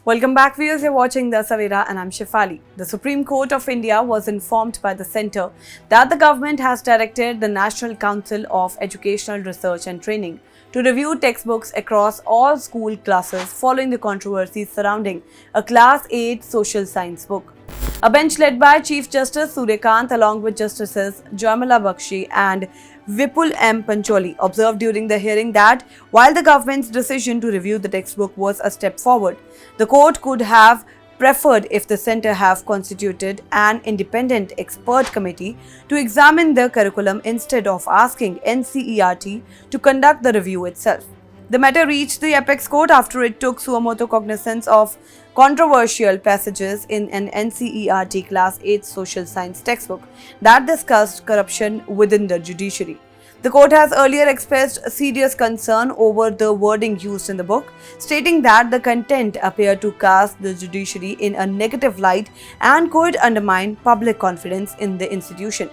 Welcome back, viewers. You're watching The Savera and I'm Shefali. The Supreme Court of India was informed by the centre that the government has directed the National Council of Educational Research and Training to review textbooks across all school classes following the controversies surrounding a Class 8 social science book. A bench led by Chief Justice Suryakant along with Justices Jamila Bakshi and Vipul M. Pancholi observed during the hearing that while the government's decision to review the textbook was a step forward, the court could have preferred if the centre have constituted an independent expert committee to examine the curriculum instead of asking NCERT to conduct the review itself. The matter reached the apex court after it took suo motu cognizance of controversial passages in an NCERT Class 8 social science textbook that discussed corruption within the judiciary. The court has earlier expressed serious concern over the wording used in the book, stating that the content appeared to cast the judiciary in a negative light and could undermine public confidence in the institution.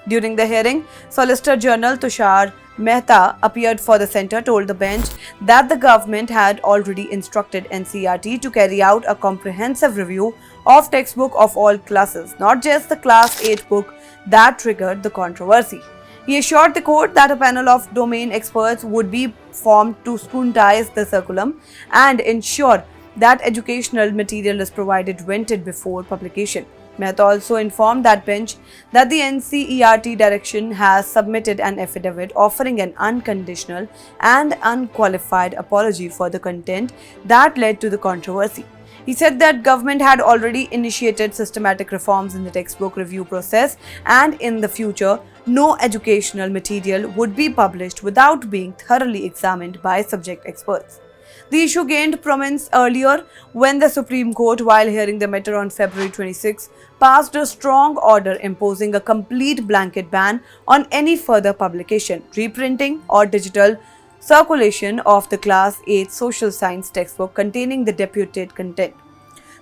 During the hearing, Solicitor General Tushar Mehta appeared for the centre told the bench that the government had already instructed NCERT to carry out a comprehensive review of textbook of all classes, not just the Class 8 book that triggered the controversy. He assured the court that a panel of domain experts would be formed to scrutinize the curriculum and ensure that educational material is provided vetted before publication. Mehta also informed that bench that the NCERT direction has submitted an affidavit offering an unconditional and unqualified apology for the content that led to the controversy. He said that government had already initiated systematic reforms in the textbook review process and in the future, no educational material would be published without being thoroughly examined by subject experts. The issue gained prominence earlier when the Supreme Court, while hearing the matter on February 26, passed a strong order imposing a complete blanket ban on any further publication, reprinting, or digital circulation of the Class 8 social science textbook containing the deputed content.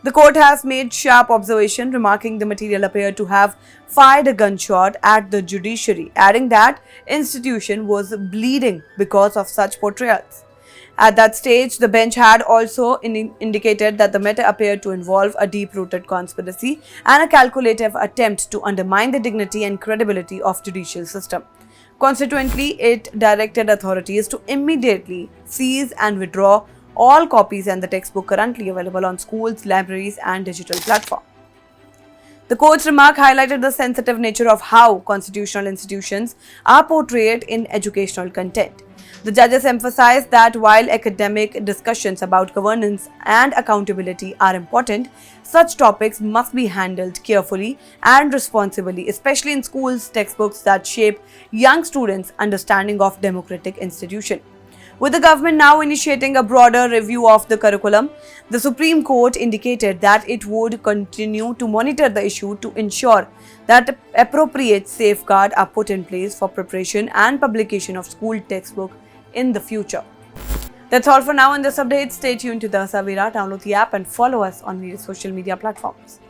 The court has made sharp observation, remarking the material appeared to have fired a gunshot at the judiciary, adding that institution was bleeding because of such portrayals. At that stage, the bench had also indicated that the matter appeared to involve a deep-rooted conspiracy and a calculative attempt to undermine the dignity and credibility of the judicial system. Consequently, it directed authorities to immediately seize and withdraw all copies and the textbook currently available on schools, libraries, and digital platforms. The court's remark highlighted the sensitive nature of how constitutional institutions are portrayed in educational content. The judges emphasized that while academic discussions about governance and accountability are important, such topics must be handled carefully and responsibly, especially in schools' textbooks that shape young students' understanding of democratic institutions. With the government now initiating a broader review of the curriculum, the Supreme Court indicated that it would continue to monitor the issue to ensure that appropriate safeguards are put in place for preparation and publication of school textbook in the future. That's all for now in this update. Stay tuned to The Savera, download the app and follow us on various social media platforms.